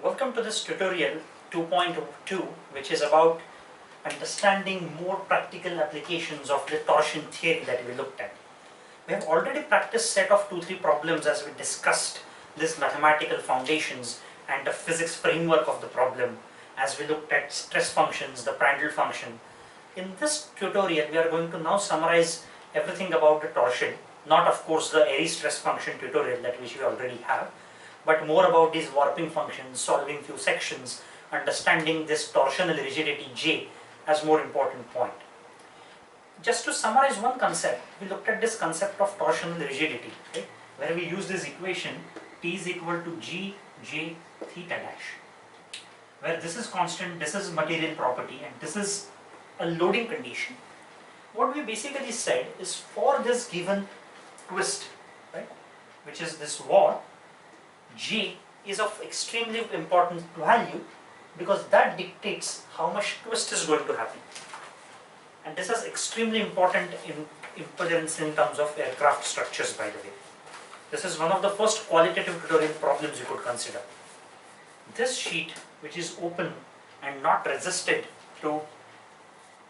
Welcome to this tutorial 2.2, which is about understanding more practical applications of the torsion theory that we looked at. We have already practiced set of 2-3 problems as we discussed these mathematical foundations and the physics framework of the problem, as we looked at stress functions, the Prandtl function. In this tutorial we are going to now summarize everything about the torsion, not of course the airy stress function tutorial that which we already have, but more about these warping functions, solving few sections, understanding this torsional rigidity J as more important point. Just to summarize one concept, we looked at this concept of torsional rigidity, right? Where we use this equation T is equal to G J theta dash, where this is constant, this is material property, and this is a loading condition. What we basically said is for this given twist, right, which is this war, J is of extremely important value because that dictates how much twist is going to happen. And this is extremely important in impedance in terms of aircraft structures, by the way. This is one of the first qualitative tutorial problems you could consider. This sheet, which is open and not resisted to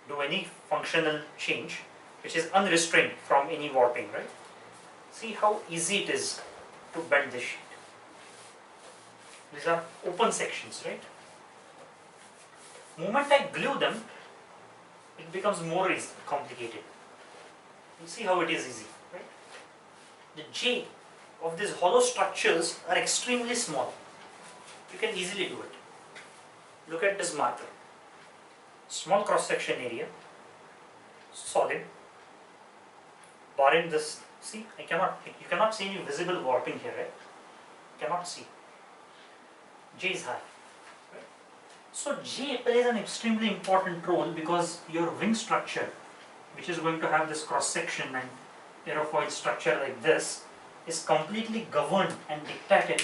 do any functional change, which is unrestrained from any warping, right? See how easy it is to bend this sheet. These are open sections, right? Moment I glue them, it becomes more complicated. You see how it is easy, right? The J of these hollow structures are extremely small. You can easily do it. Look at this marker. Small cross-section area, solid, barring this. See, you cannot see any visible warping here, right? Cannot see. J is high. Right? So J plays an extremely important role because your wing structure, which is going to have this cross-section and aerofoil structure like this, is completely governed and dictated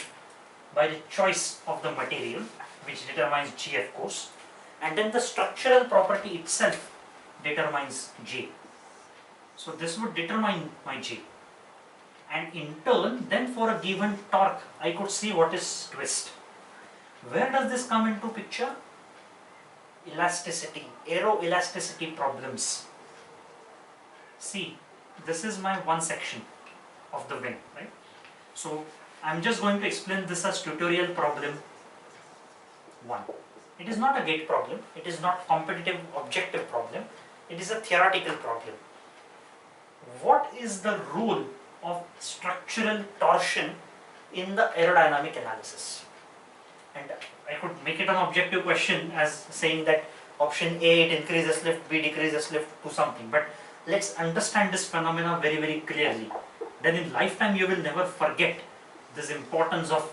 by the choice of the material, which determines G, of course, and then the structural property itself determines J. So this would determine my J, and in turn then for a given torque I could see what is twist. Where does this come into picture? Elasticity, aero-elasticity problems. See, this is my one section of the wing, right? So I'm just going to explain this as tutorial problem 1. It is not a GATE problem, it is not competitive objective problem, it is a theoretical problem. What is the role of structural torsion in the aerodynamic analysis? And I could make it an objective question as saying that option A, it increases lift, B decreases lift to something. But let's understand this phenomena very, very clearly. Then in lifetime you will never forget this importance of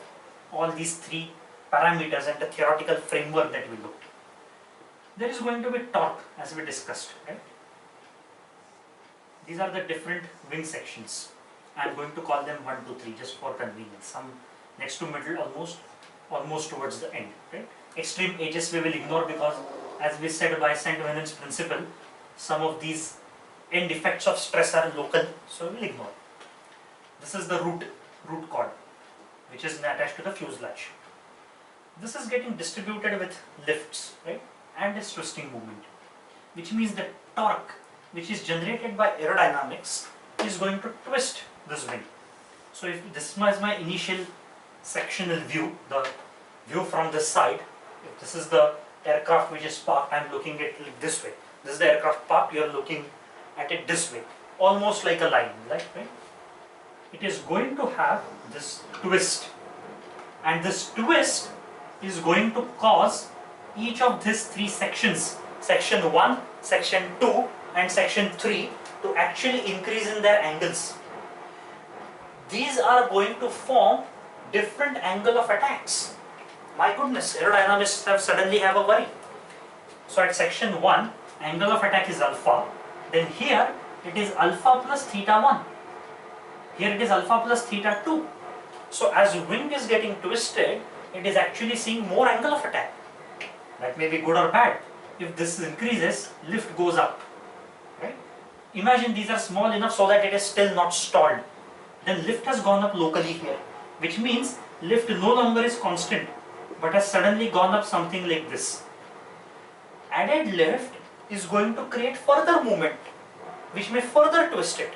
all these 3 parameters and the theoretical framework that we looked. There is going to be torque as we discussed, right? These are the different wing sections. I am going to call them 1, 2, 3 just for convenience. Some next to middle, almost towards the end, right? Extreme edges we will ignore because, as we said by St. Venant's principle, some of these end effects of stress are local, so we will ignore. This is the root cord, which is attached to the fuselage. This is getting distributed with lifts, right, and its twisting movement, which means the torque which is generated by aerodynamics is going to twist this wing. So if this was my initial sectional view, the view from this side, if this is the aircraft which is parked, I am looking at it this way. This is the aircraft parked, you are looking at it this way, almost like a line, right? It is going to have this twist, and this twist is going to cause each of these 3 sections, section 1, section 2 and section 3, to actually increase in their angles. These are going to form different angle of attacks. My goodness, aerodynamists suddenly have a worry. So at section 1, angle of attack is alpha. Then here it is alpha plus theta 1. Here it is alpha plus theta 2. So as wing is getting twisted, it is actually seeing more angle of attack. That may be good or bad. If this increases, lift goes up. Right? Imagine these are small enough so that it is still not stalled. Then lift has gone up locally here, which means lift no longer is constant. but has suddenly gone up something like this. Added lift is going to create further movement, which may further twist it.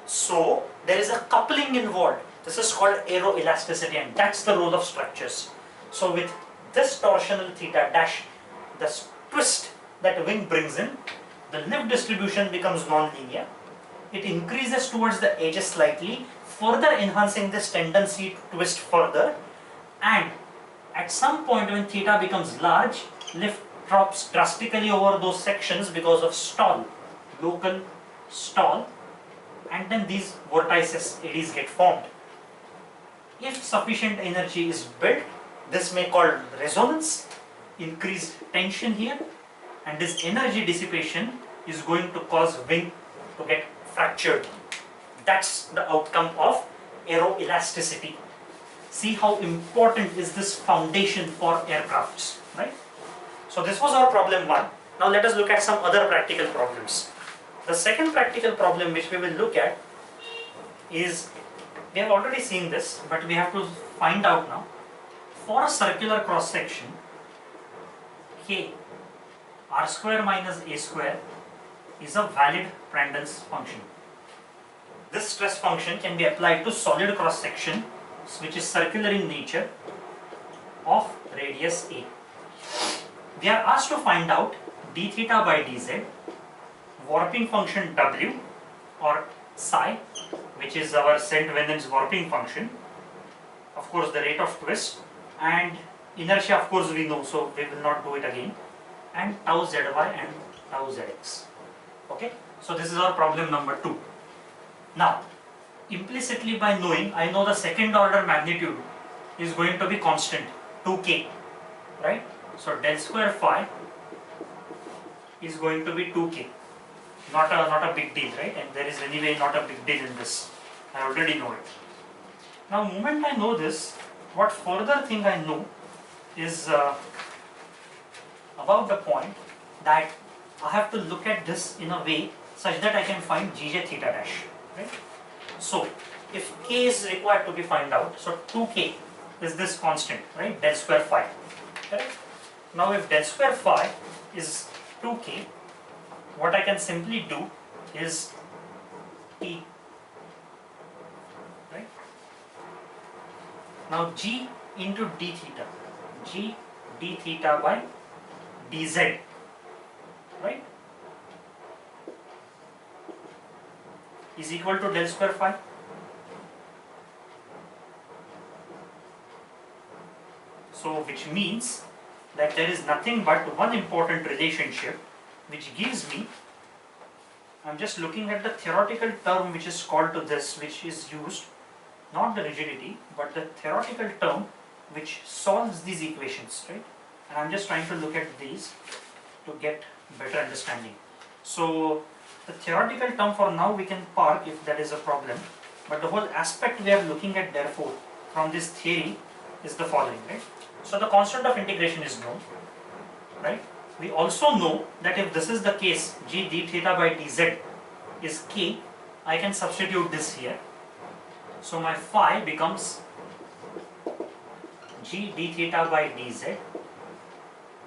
So there is a coupling involved. This is called aeroelasticity, and that's the role of structures. So with this torsional theta dash, the twist that wing brings in, the lift distribution becomes non-linear. It increases towards the edges slightly, further enhancing this tendency to twist further, and at some point when theta becomes large, lift drops drastically over those sections because of stall, local stall, and then these vortices, eddies, get formed. If sufficient energy is built, this may call resonance, increased tension here, and this energy dissipation is going to cause wing to get fractured. That's the outcome of aeroelasticity. See how important is this foundation for aircrafts, right? So this was our problem 1. Now let us look at some other practical problems. The second practical problem which we will look at is, we have already seen this, but we have to find out now. For a circular cross section, K r square minus a square is a valid Prandtl function. This stress function can be applied to solid cross section which is circular in nature of radius a. We are asked to find out d theta by dz, warping function w or psi, which is our Saint-Venant's warping function, of course the rate of twist, and inertia of course we know, so we will not do it again, and tau zy and tau zx. Okay, so this is our problem number 2. Now implicitly, by knowing, I know the second order magnitude is going to be constant, 2k, right? So del square phi is going to be 2k. Not a big deal, right? And there is anyway not a big deal in this. I already know it. Now moment I know this, what further thing I know is about the point that I have to look at this in a way such that I can find gj theta dash, right? So if k is required to be found out, so 2k is this constant, right? Del square phi, correct? Now if del square phi is 2k, what I can simply do is T, right? Now G into d theta, G d theta by dz, right, is equal to del square phi. So which means that there is nothing but one important relationship which gives me, I'm just looking at the theoretical term which is called to this, which is used, not the rigidity, but the theoretical term which solves these equations, right? And I'm just trying to look at these to get better understanding. So the theoretical term for now we can park if that is a problem, but the whole aspect we are looking at therefore from this theory is the following, right? So the constant of integration is known, right? We also know that if this is the case, g d theta by dz is k, I can substitute this here. So my phi becomes g d theta by dz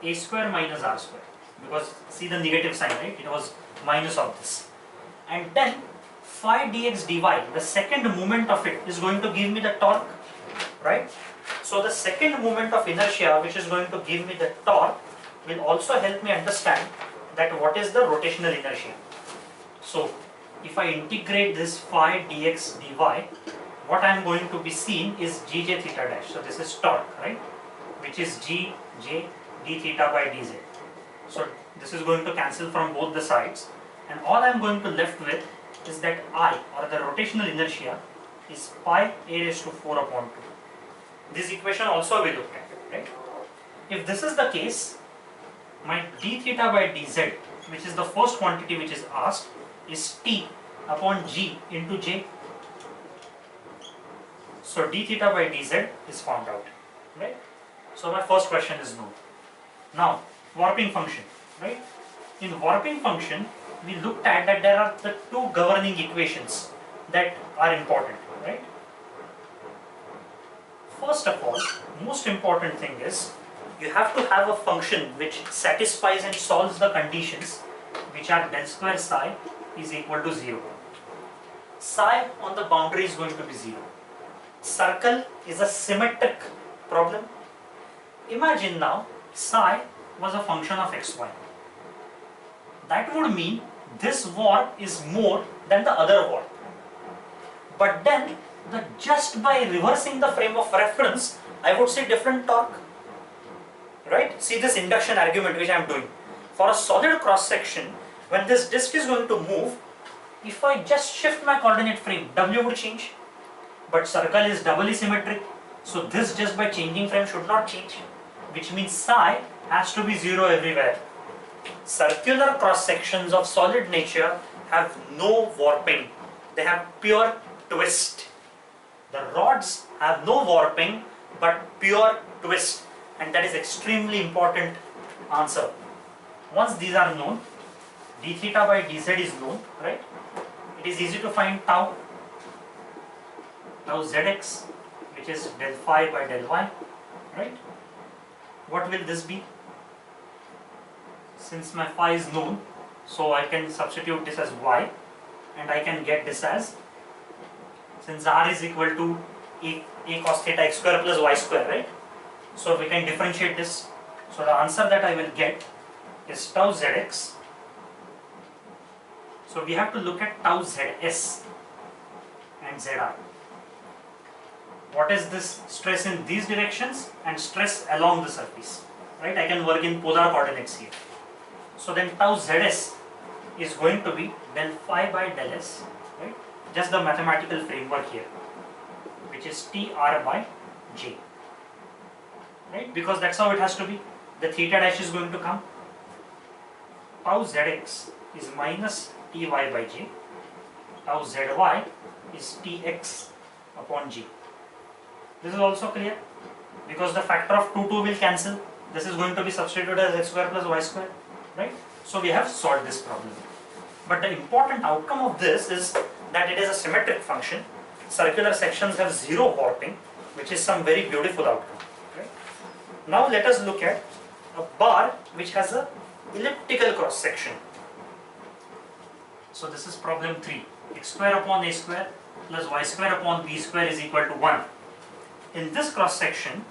a square minus r square, because see the negative sign, right? It was minus of this. And then phi dx dy, the second moment of it is going to give me the torque, right? So the second moment of inertia which is going to give me the torque will also help me understand that what is the rotational inertia. So if I integrate this phi dx dy, what I am going to be seeing is gj theta dash. So this is torque, right, which is gj d theta by dz. So this is going to cancel from both the sides, and all I am going to left with is that I, or the rotational inertia, is pi a raised to 4 upon 2. This equation also we looked at, right? If this is the case, my d theta by dz, which is the first quantity which is asked, is t upon g into j. So d theta by dz is found out, right? So my first question is known. Now warping function, right? In warping function, we looked at that there are the two governing equations that are important, right? first of all, most important thing is you have to have a function which satisfies and solves the conditions which are del square psi is equal to 0. Psi on the boundary is going to be 0. Circle is a symmetric problem. Imagine now psi was a function of xy. That would mean this warp is more than the other warp. But then, just by reversing the frame of reference, I would say different torque. Right? See this induction argument which I am doing. For a solid cross section, when this disc is going to move, if I just shift my coordinate frame, W would change. But circle is doubly symmetric, so this just by changing frame should not change. Which means psi has to be 0 everywhere. Circular cross sections of solid nature have no warping. They have pure twist. The rods have no warping but pure twist, and that is extremely important answer. Once these are known, d theta by dz is known, right? It is easy to find tau zx, which is del phi by del y, right? What will this be? Since my phi is known, so I can substitute this as y, and I can get this as, since r is equal to a cos theta x square plus y square, right? So we can differentiate this. So the answer that I will get is tau zx. So we have to look at tau zs and zr. What is this stress in these directions and stress along the surface, right? I can work in polar coordinates here. So then tau zs is going to be del phi by del s, right? Just the mathematical framework here, which is Tr by J, right? Because that's how it has to be. The theta dash is going to come. Tau zx is minus Ty by J. Tau zy is Tx upon J. This is also clear, because the factor of 2 will cancel. This is going to be substituted as x square plus y square, right? So we have solved this problem. But the important outcome of this is that it is a symmetric function. Circular sections have 0 warping, which is some very beautiful outcome. Right? Now let us look at a bar which has a elliptical cross section. So this is problem 3. X square upon a square plus y square upon b square is equal to 1. In this cross section,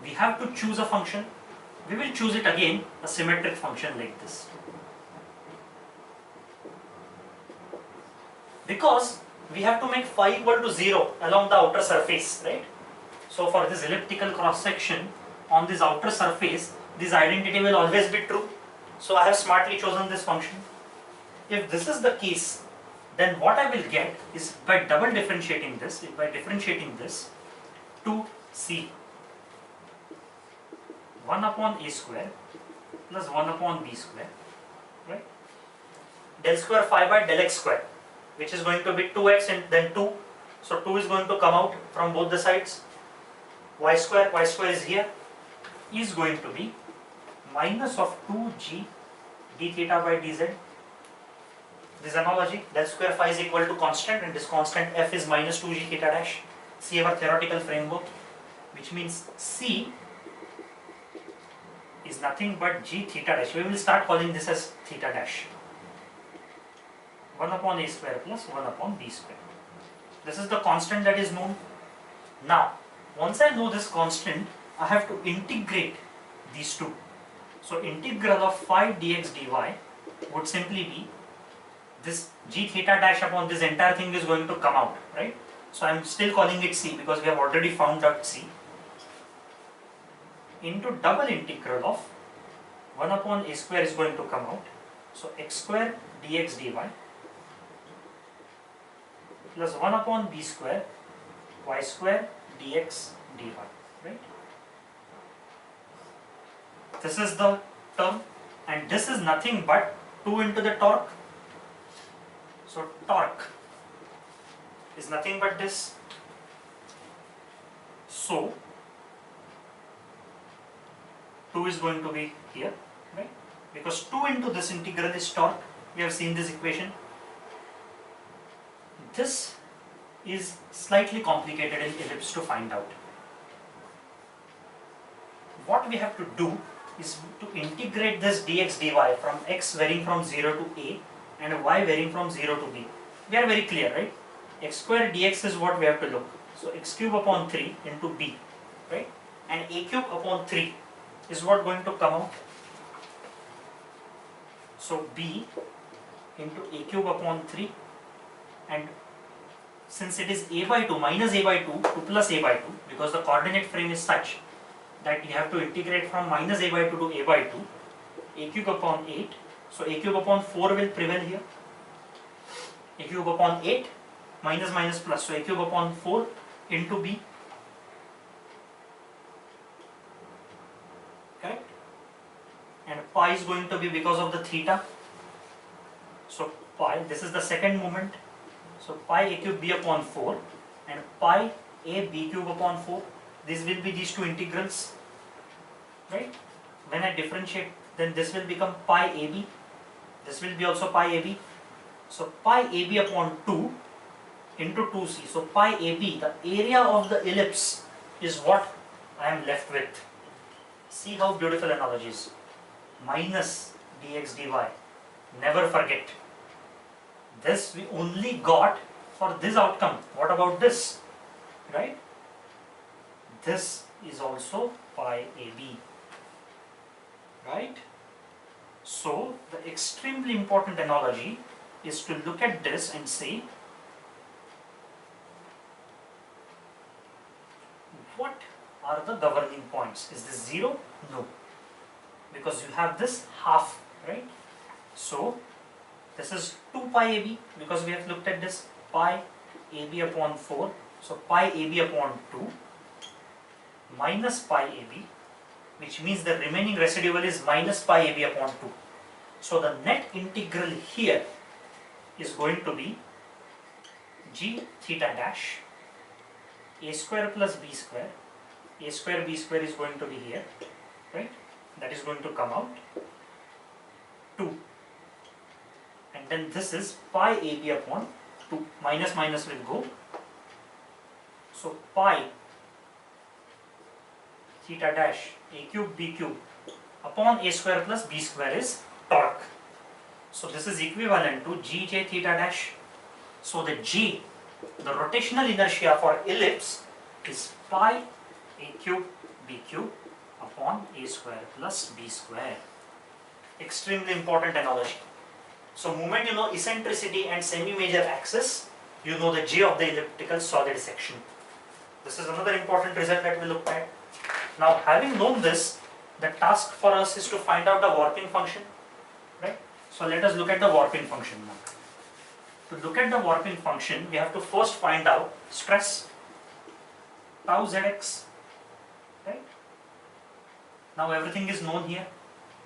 we have to choose a function. We will choose it again, a symmetric function like this. Because we have to make phi equal to 0 along the outer surface, right? So for this elliptical cross section on this outer surface, this identity will always be true. So I have smartly chosen this function. If this is the case, then what I will get is by double differentiating this, 2c 1 upon a square plus 1 upon b square, right? Del square phi by del x square, which is going to be 2x and then 2. So 2 is going to come out from both the sides. Y square is here, is going to be minus of 2g d theta by dz. This analogy, del square phi is equal to constant, and this constant f is minus 2g theta dash. See our theoretical framework, which means c is nothing but g theta dash. We will start calling this as theta dash. 1 upon a square plus 1 upon b square. This is the constant that is known. Now, once I know this constant, I have to integrate these two. So integral of phi dx dy would simply be this g theta dash upon this entire thing is going to come out, right? So I am still calling it c because we have already found out c, into double integral of 1 upon a square is going to come out. So x square dx dy plus 1 upon b square y square dx dy, right? This is the term, and this is nothing but 2 into the torque. So torque is nothing but this. So 2 is going to be here, right? Because 2 into this integral is torque. We have seen this equation. This is slightly complicated in ellipse to find out. we have to do is to integrate this dx dy from x varying from 0 to a and y varying from 0 to b. We are very clear, right? X square dx is what we have to look. So x cube upon 3 into b, right? And a cube upon 3 is what going to come out. So b into a cube upon 3, and since it is a by 2 minus a by 2 to plus a by 2, because the coordinate frame is such that you have to integrate from minus a by 2 to a by 2, a cube upon 8, so a cube upon 4 will prevail here, a cube upon 8 minus minus plus, so a cube upon 4 into b, correct? And pi is going to be because of the theta, so pi, this is the second moment, so pi a cube b upon 4 and pi a b cube upon 4, these will be these two integrals, right? When I differentiate, then this will become pi ab, this will be also pi ab, so pi ab upon 2 into 2c, so pi ab, the area of the ellipse, is what I am left with. See how beautiful analogy is. Minus dx dy, never forget. This we only got for this outcome. What about this, right? This is also pi ab, right? So the extremely important analogy is to look at this and say, what are the governing points? Is this 0? No, because you have this half, right? So this is 2 pi ab, because we have looked at this, pi ab upon 4, so pi ab upon 2 minus pi ab, which means the remaining residual is minus pi ab upon 2. So the net integral here is going to be g theta dash a square plus b square, a square b square is going to be here, right? That is going to come out 2. And then this is pi ab upon 2, minus minus will go, so pi theta dash a cube b cube upon a square plus b square is torque. So this is equivalent to gj theta dash. So the g, the rotational inertia for ellipse, is pi a cube b cube upon a square plus b square. Extremely important analogy. So moment you know eccentricity and semi-major axis, you know the J of the elliptical solid section. This is another important result that we looked at. Now having known this, the task for us is to find out the warping function, right? So let us look at the warping function now. To look at the warping function, we have to first find out stress, tau zx, right? Now everything is known here,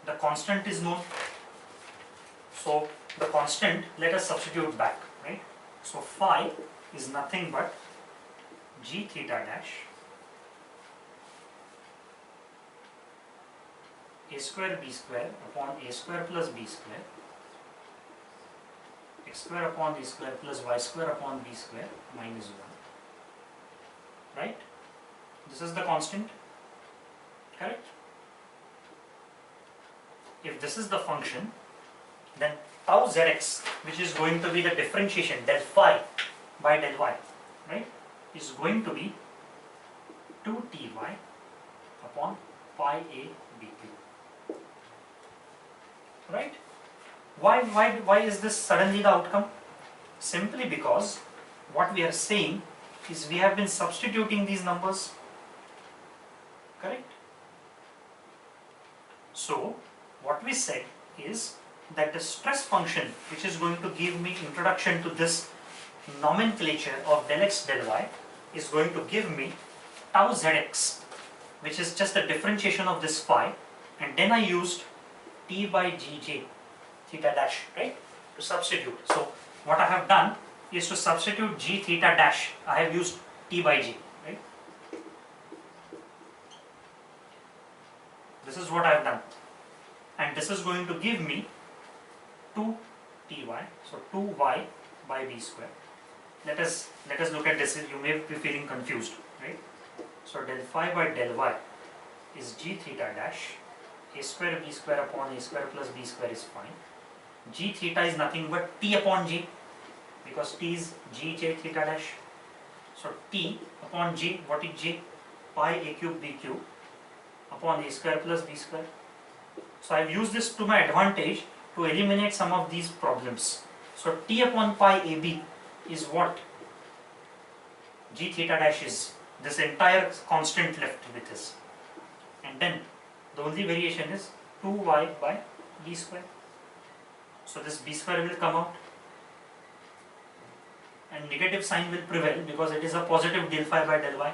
the constant is known. So the constant, let us substitute back, right? So phi is nothing but g theta dash a square b square upon a square plus b square, x square upon a square plus y square upon b square minus 1, right? This is the constant, correct? If this is the function, then tau zx, which is going to be the differentiation del phi by del y, right, is going to be 2ty upon pi a b cube, right? Why is this suddenly the outcome? Simply because what we are saying is we have been substituting these numbers, correct? So what we said is that the stress function, which is going to give me introduction to this nomenclature of del x del y, is going to give me tau zx, which is just the differentiation of this phi, and then I used t by gj theta dash, right, to substitute. So what I have done is to substitute g theta dash, I have used t by g, right? This is what I have done, and this is going to give me 2ty, so 2y by b square. Let us look at this. You may be feeling confused, right? So del phi by del y is g theta dash. A square b square upon a square plus b square is fine. G theta is nothing but t upon j, because t is g j theta dash. So t upon j, what is j? Pi a cube b cube upon a square plus b square. So I have used this to my advantage to eliminate some of these problems. So t upon pi ab is what g theta dash is. This entire constant left with us. And then the only variation is 2y by b square. So this b square will come out and negative sign will prevail because it is a positive del phi by del y.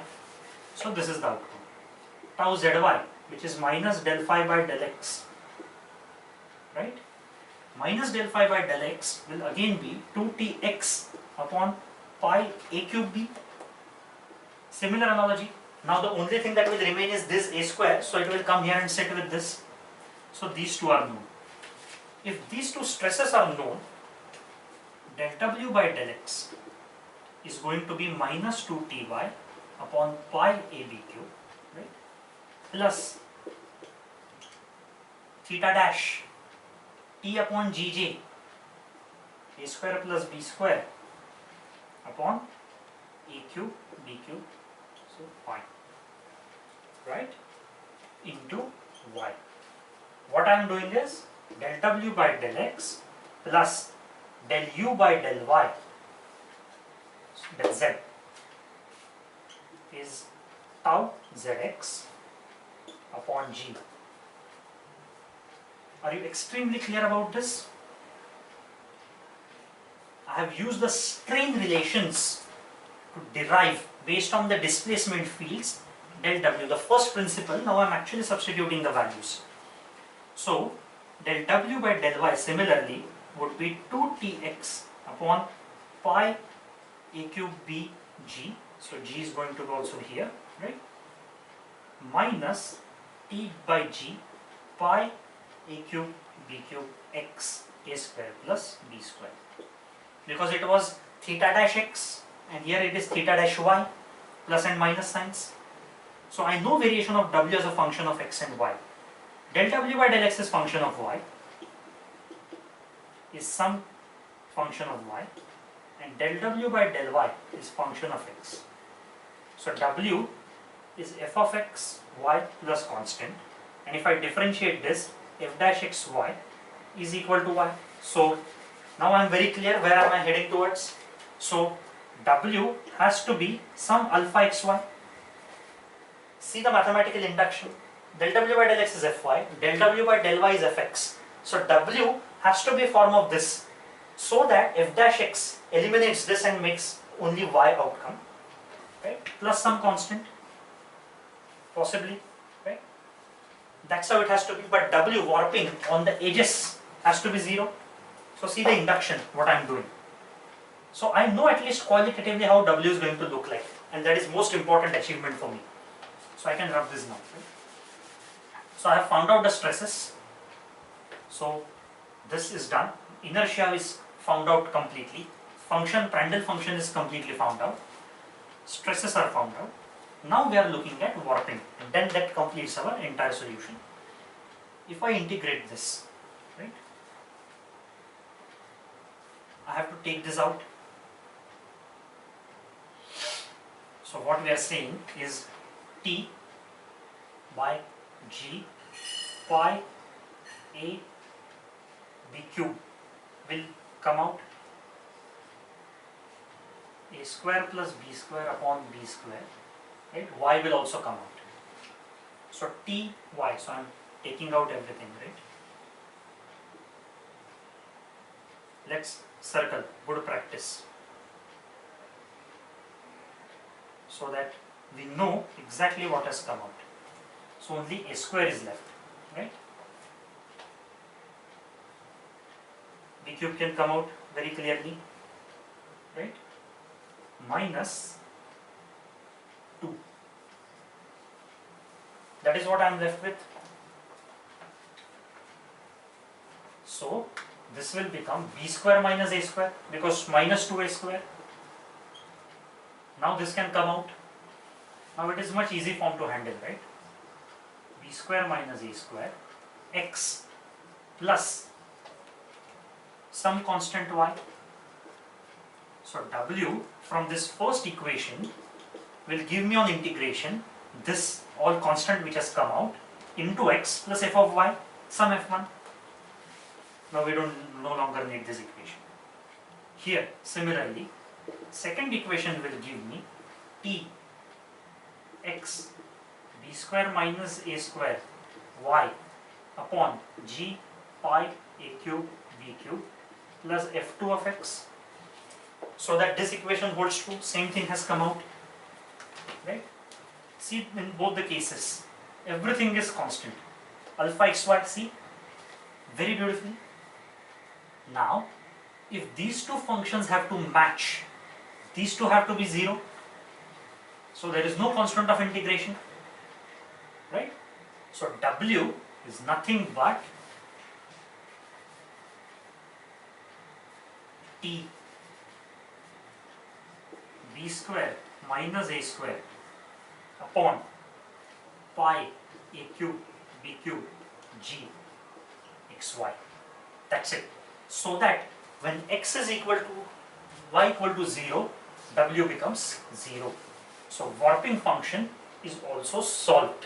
So this is the outcome. Tau zy, which is minus del phi by del x, right? Minus del phi by del x will again be 2tx upon pi a cube b. Similar analogy. Now the only thing that will remain is this a square, so it will come here and sit with this. So these two are known. If these two stresses are known, del w by del x is going to be minus 2ty upon pi ab cube, right? Plus theta dash t upon gj, a square plus b square upon a cube b cube, so fine, right, into y. What I am doing is del w by del x plus del u by del y, del z is tau zx upon g. Are you extremely clear about this? I have used the strain relations to derive based on the displacement fields del w, the first principle. Now I am actually substituting the values. So del w by del y similarly would be 2tx upon pi a cube b g, so g is going to be also here, right, minus t by g pi a cube b cube x a square plus b square, because it was theta dash x and here it is theta dash y, plus and minus signs. So I know variation of w as a function of x and y. Del w by del x is function of y, is some function of y, and del w by del y is function of x. So w is f of x y plus constant, and if I differentiate this, f dash x y is equal to y. So now I am very clear where am I heading towards. So w has to be some alpha xy. See the mathematical induction. Del w by del x is fy, del w by del y is fx. So w has to be a form of this, so that f dash x eliminates this and makes only y outcome, right? Plus some constant, possibly, right? That's how it has to be. But w warping on the edges has to be 0. So see the induction, what I am doing. So I know at least qualitatively how w is going to look like, and that is most important achievement for me. So I can rub this now, right? So I have found out the stresses. So this is done. Inertia is found out completely. Prandtl function is completely found out. Stresses are found out. Now we are looking at warping, and then that completes our entire solution. If I integrate this, right, I have to take this out. So what we are saying is t by g pi a b cube will come out, a square plus b square upon b square, right? Y will also come out. So t y, so I am taking out everything, right? Let's circle, good practice, so that we know exactly what has come out. So only a square is left, right? B cube can come out very clearly, right? Minus 2. That is what I am left with. So this will become b square minus a square, because minus 2a square. Now this can come out. Now it is much easy form to handle, right? b square minus a square x plus some constant y. So w from this first equation will give me on integration this all constant which has come out into x plus f of y, some f1. Now we don't no longer need this equation. Here similarly, second equation will give me t x b square minus a square y upon g pi a cube b cube plus f2 of x. So that this equation holds true, same thing has come out, right? See, in both the cases everything is constant, alpha xy, see, very beautifully. Now if these two functions have to match, these two have to be 0, so there is no constant of integration, right? So w is nothing but t b square minus a square upon pi a cube b cube g xy. That's it. So that when x is equal to y equal to 0, w becomes 0. So warping function is also solved.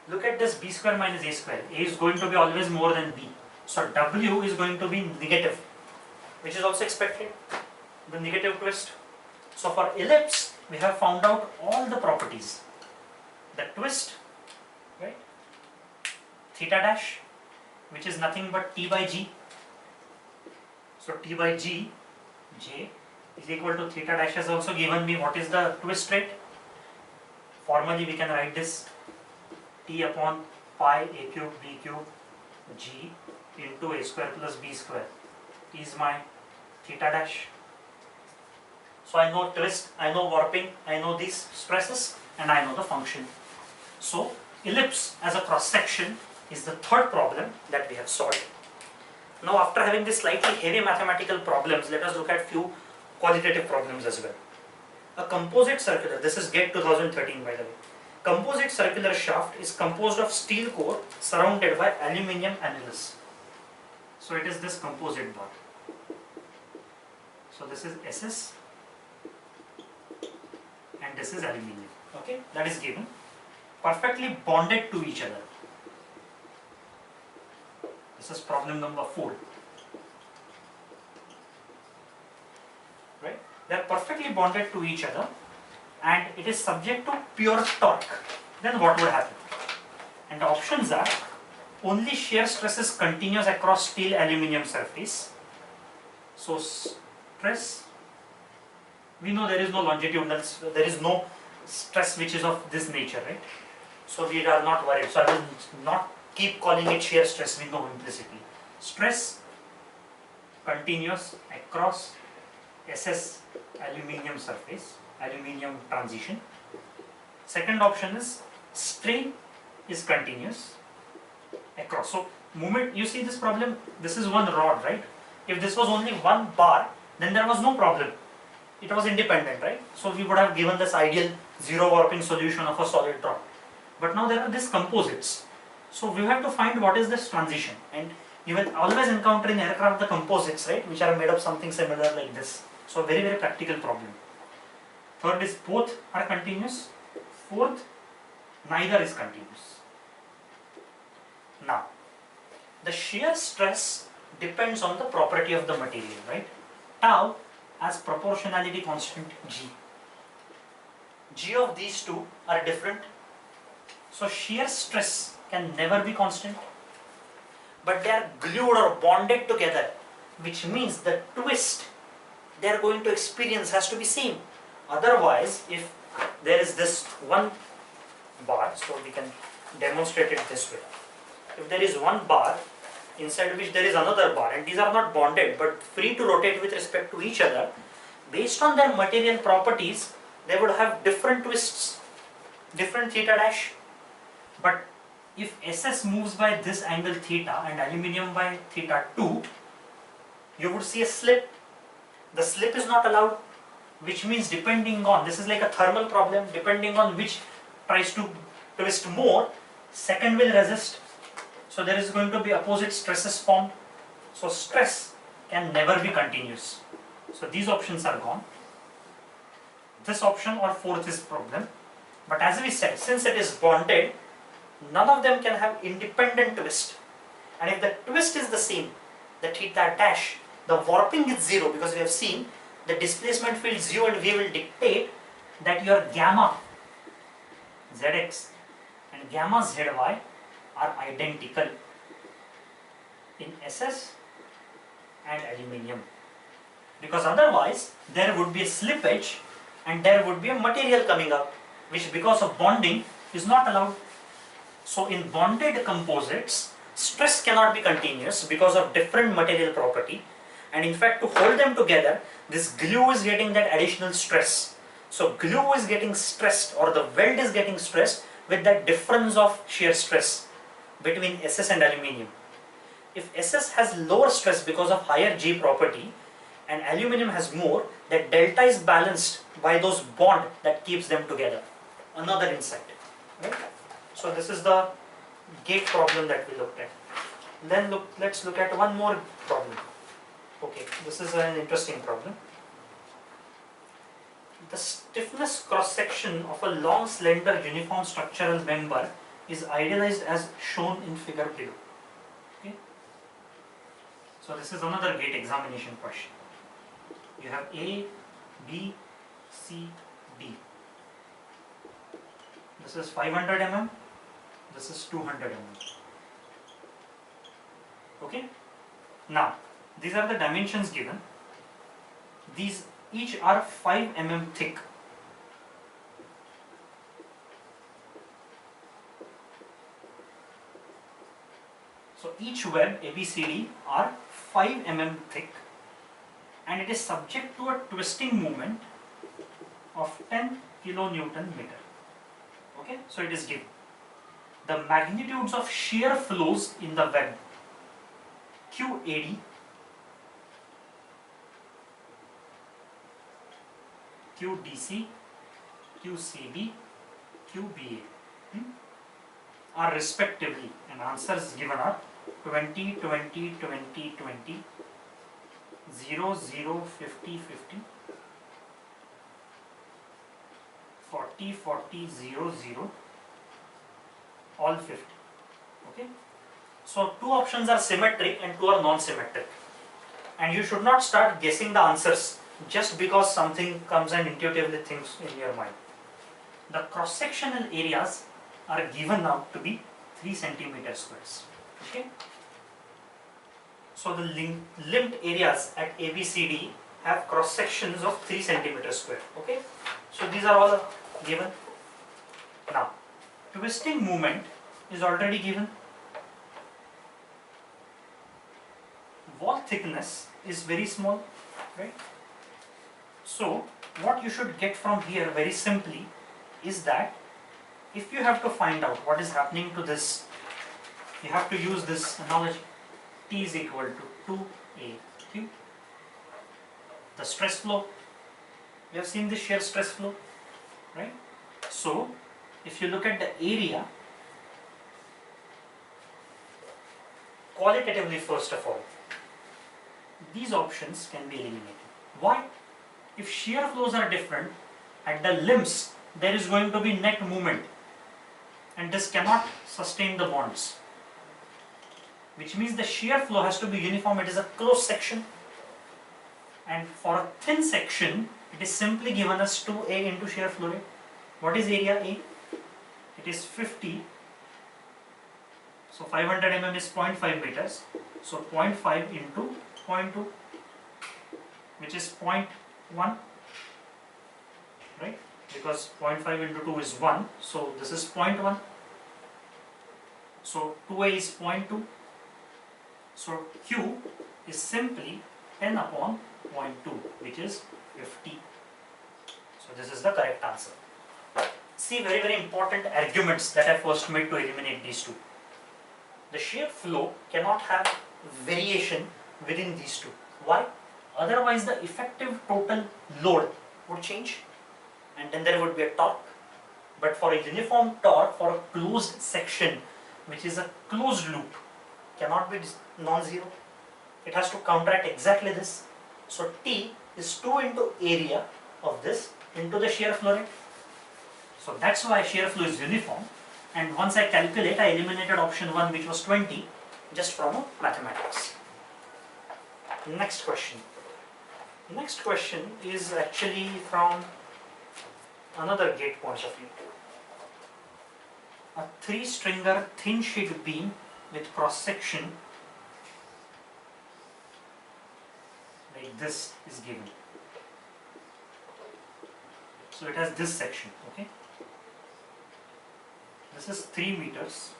Look at this b square minus a square. A is going to be always more than b. So w is going to be negative, which is also expected, the negative twist. So for ellipse, we have found out all the properties. The twist, right? Theta dash, which is nothing but t by g. So t by g, j is equal to theta dash has also given me what is the twist rate. Formally we can write this t upon pi a cube b cube g into a square plus b square is my theta dash. So I know twist, I know warping, I know these stresses, and I know the function. So ellipse as a cross section is the third problem that we have solved. Now after having this slightly heavy mathematical problems, let us look at few qualitative problems as well. A composite circular, this is GATE 2013 by the way. Composite circular shaft is composed of steel core surrounded by aluminium annulus. So it is this composite bar. So this is SS and this is aluminium. Okay, that is given. Perfectly bonded to each other. This is problem number 4. Right? They are perfectly bonded to each other and it is subject to pure torque. Then what would happen? And the options are only shear stress is continuous across steel aluminium surface. So stress, we know there is no longitudinal, there is no stress which is of this nature, right? So we are not worried. So I will not keep calling it shear stress, we know implicitly. Stress continuous across SS aluminium surface, aluminium transition. Second option is strain is continuous across. So moment, you see this problem, this is one rod, right? If this was only one bar, then there was no problem. It was independent, right? So we would have given this ideal zero warping solution of a solid rod. But now there are these composites. So we have to find what is this transition, and you will always encounter in aircraft the composites, right, which are made of something similar like this. So very, very practical problem. Third is both are continuous. Fourth, neither is continuous. Now, the shear stress depends on the property of the material, right? Tau as proportionality constant G. G of these two are different. So shear stress can never be constant, but they are glued or bonded together, which means the twist they are going to experience has to be same. Otherwise, if there is this one bar, so we can demonstrate it this way. If there is one bar inside which there is another bar, and these are not bonded but free to rotate with respect to each other, based on their material properties, they would have different twists, different theta dash. But if SS moves by this angle theta and aluminium by theta 2, you would see a slip. The slip is not allowed, which means depending on, this is like a thermal problem, depending on which tries to twist more, second will resist. So there is going to be opposite stresses formed. So stress can never be continuous. So these options are gone. This option or fourth is problem. But as we said, since it is bonded, none of them can have independent twist. And if the twist is the same, the theta dash, the warping is 0, because we have seen the displacement fields u and v will dictate that your gamma zx and gamma zy are identical in SS and aluminium. Because otherwise there would be a slippage and there would be a material coming out, which because of bonding is not allowed. So in bonded composites, stress cannot be continuous because of different material property, and in fact to hold them together, this glue is getting that additional stress. So glue is getting stressed, or the weld is getting stressed with that difference of shear stress between SS and aluminium. If SS has lower stress because of higher G property and aluminium has more, that delta is balanced by those bond that keeps them together. Another insight, right? So this is the gate problem that we looked at. Then let's look at one more problem. Okay, this is an interesting problem. The stiffness cross-section of a long, slender, uniform structural member is idealized as shown in figure below. Okay. So this is another gate examination question. You have A, B, C, D. This is 500 mm. This is 200 mm. Okay. Now, these are the dimensions given. These each are 5 mm thick. So each web ABCD are 5 mm thick, and it is subject to a twisting moment of 10 kilonewton meter. Okay, so it is given. The magnitudes of shear flows in the web QAD, QDC, QCB, QBA are respectively, and answers given are 20, 20, 20, 20, 0, 0, 50, 50, 40, 40, 0, 0, all 50. Okay. So two options are symmetric and two are non-symmetric. And you should not start guessing the answers just because something comes and intuitively thinks in your mind. The cross-sectional areas are given now to be 3 centimeter squares. Okay. So the linked areas at ABCD have cross-sections of 3 centimeter square. Okay. So these are all given. Now, twisting moment is already given. Wall thickness is very small, right? So what you should get from here very simply is that if you have to find out what is happening to this, you have to use this analogy. T is equal to 2AQ. The stress flow, we have seen the shear stress flow, right? So if you look at the area, qualitatively first of all, these options can be eliminated. Why? If shear flows are different, at the limbs there is going to be net movement, and this cannot sustain the bonds, which means the shear flow has to be uniform. It is a closed section, and for a thin section it is simply given as 2A into shear flow rate. What is area A? It is 50. So 500 mm is 0.5 meters. So 0.5 into 0.2, which is 0.1, right? Because 0.5 into 2 is 1, so this is 0.1. So 2A is 0.2. So Q is simply 10 upon 0.2, which is 50. So this is the correct answer. See, very, very important arguments that I first made to eliminate these two. The shear flow cannot have variation within these two. Why? Otherwise the effective total load would change, and then there would be a torque. But for a uniform torque for a closed section, which is a closed loop, cannot be non-zero. It has to counteract exactly this. So T is 2 into area of this into the shear flow rate. So that's why shear flow is uniform. And once I calculate, I eliminated option 1, which was 20, just from mathematics. Next question. Next question is actually from another GATE point of view. A 3-stringer thin sheet beam with cross section like this is given. So it has this section, okay? This is 3 meters.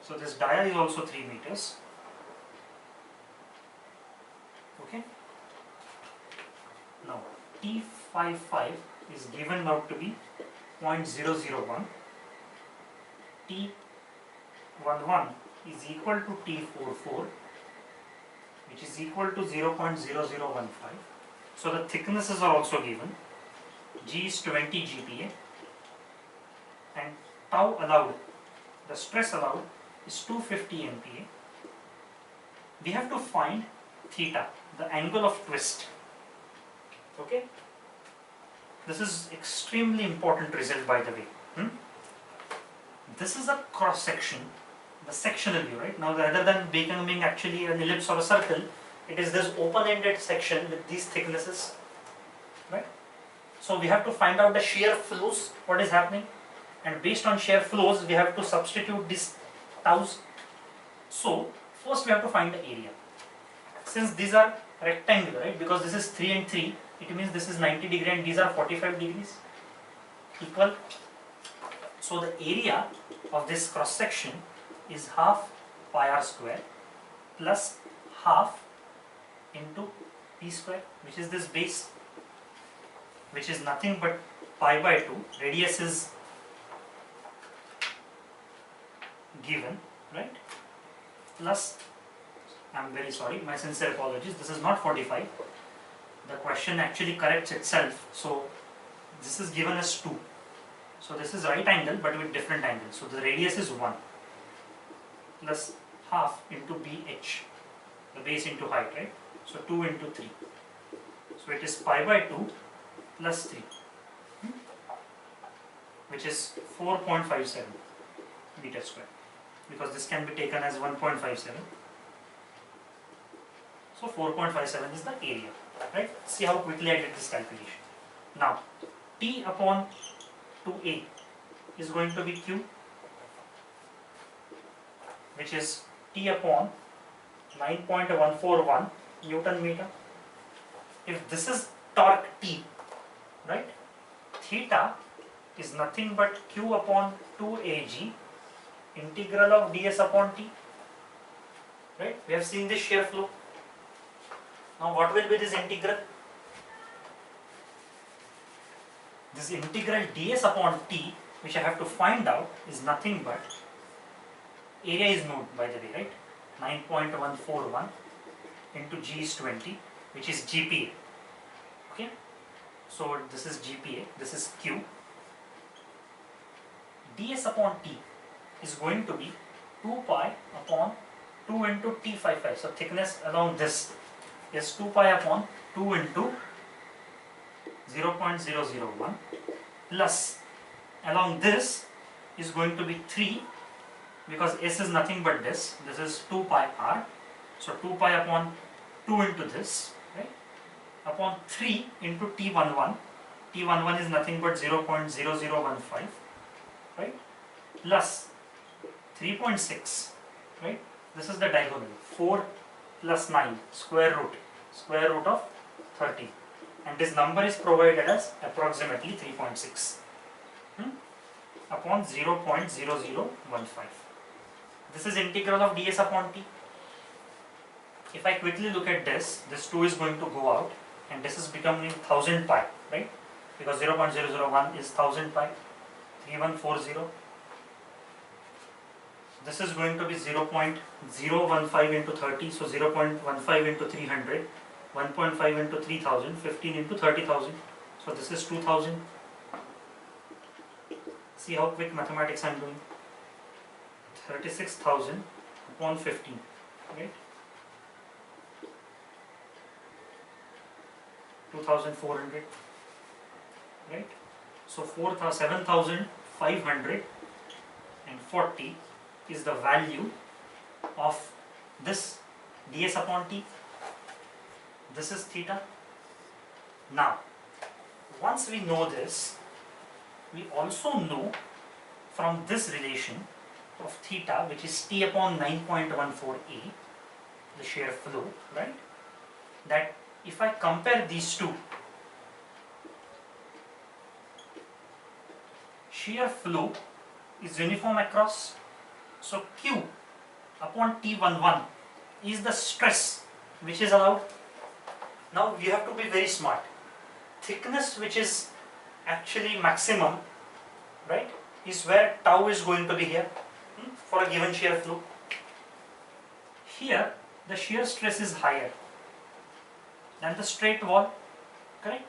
So this dia is also 3 meters. Okay. Now T55 is given out to be 0.001. T11 is equal to T44, which is equal to 0.0015. So the thicknesses are also given. G is 20 GPa and tau allowed, the stress allowed, is 250 MPa. We have to find theta, the angle of twist. Okay? This is extremely important result, by the way. This is a cross section, the sectional view, right? Now rather than becoming actually an ellipse or a circle, it is this open-ended section with these thicknesses, right? So we have to find out the shear flows, what is happening, and based on shear flows we have to substitute these taus. So first we have to find the area. Since these are rectangular, right, because this is 3 and 3, it means this is 90 degree and these are 45 degrees equal. So the area of this cross section is half pi r square plus half into p square, which is this base, which is nothing but pi by 2. Radius is given, right, plus, I'm very sorry, my sincere apologies, this is not 45. The question actually corrects itself. So this is given as 2. So this is right angle but with different angles. So the radius is 1 plus half into BH, the base into height, right? So 2 into 3. So it is pi by 2 plus 3, which is 4.57 meter square, because this can be taken as 1.57. So 4.57 is the area, right? See how quickly I did this calculation. Now T upon 2A is going to be Q, which is T upon 9.141 Newton meter. If this is torque T, right, theta is nothing but Q upon 2AG integral of ds upon T, right? We have seen this shear flow. Now what will be this integral? This integral ds upon T, which I have to find out, is nothing but, area is known by the way, right? 9.141 into G is 20, which is GPa. Okay? So this is GPa, this is Q. ds upon T is going to be 2 pi upon 2 into T55. So thickness along this is 2 pi upon 2 into 0.001 plus along this is going to be 3, because S is nothing but this is 2 pi r. So 2 pi upon 2 into this, right, upon 3 into T11. T11 is nothing but 0.0015, right, plus 3.6, right, this is the diagonal, 4 plus 9 square root of 13, and this number is provided as approximately 3.6 upon 0.0015. This is integral of ds upon T. If I quickly look at this 2 is going to go out and this is becoming 1000 pi, right, because 0.001 is 1000 pi, 3140. This is going to be 0.015 into 30, so 0.15 into 300, 1.5 into 3000, 15 into 30,000. So this is 2000. See how quick mathematics I am doing. 36,000 upon 15, right? 2,400, right? So 7,540 is the value of this ds upon t. This is theta. Now, once we know this, we also know from this relation of theta, which is t upon 9.14a, the shear flow, right? That if I compare these two, shear flow is uniform across. So Q upon T11 is the stress which is allowed. Now you have to be very smart. Thickness which is actually maximum, right, is where tau is going to be here for a given shear flow. Here the shear stress is higher than the straight wall, correct?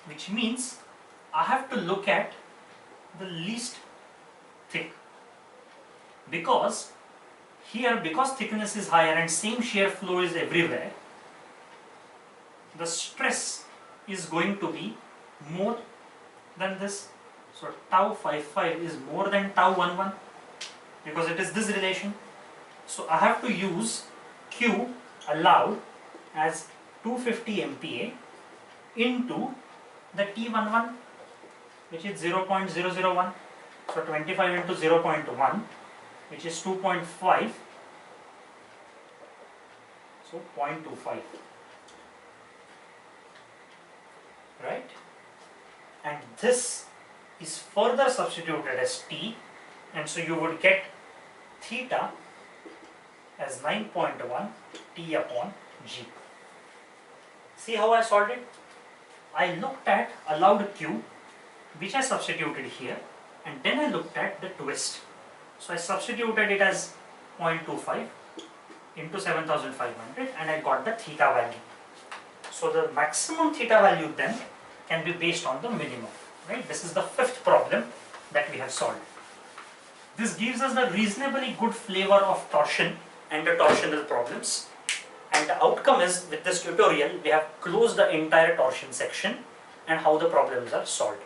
Which means I have to look at the least thick, because here, because thickness is higher and same shear flow is everywhere, the stress is going to be more than this. So tau 55 is more than tau 11 because it is this relation. So I have to use Q allowed as 250 MPa into the T11, which is 0.001. So 25 into 0.1, which is 2.5. So 0.25. Right? And this is further substituted as T, and so you would get theta as 9.1 T upon G. See how I solved it? I looked at allowed Q, which I substituted here, and then I looked at the twist. So I substituted it as 0.25 into 7,500 and I got the theta value. So the maximum theta value then can be based on the minimum, right? This is the fifth problem that we have solved. This gives us a reasonably good flavor of torsion and the torsional problems. And the outcome is, with this tutorial, we have closed the entire torsion section and how the problems are solved.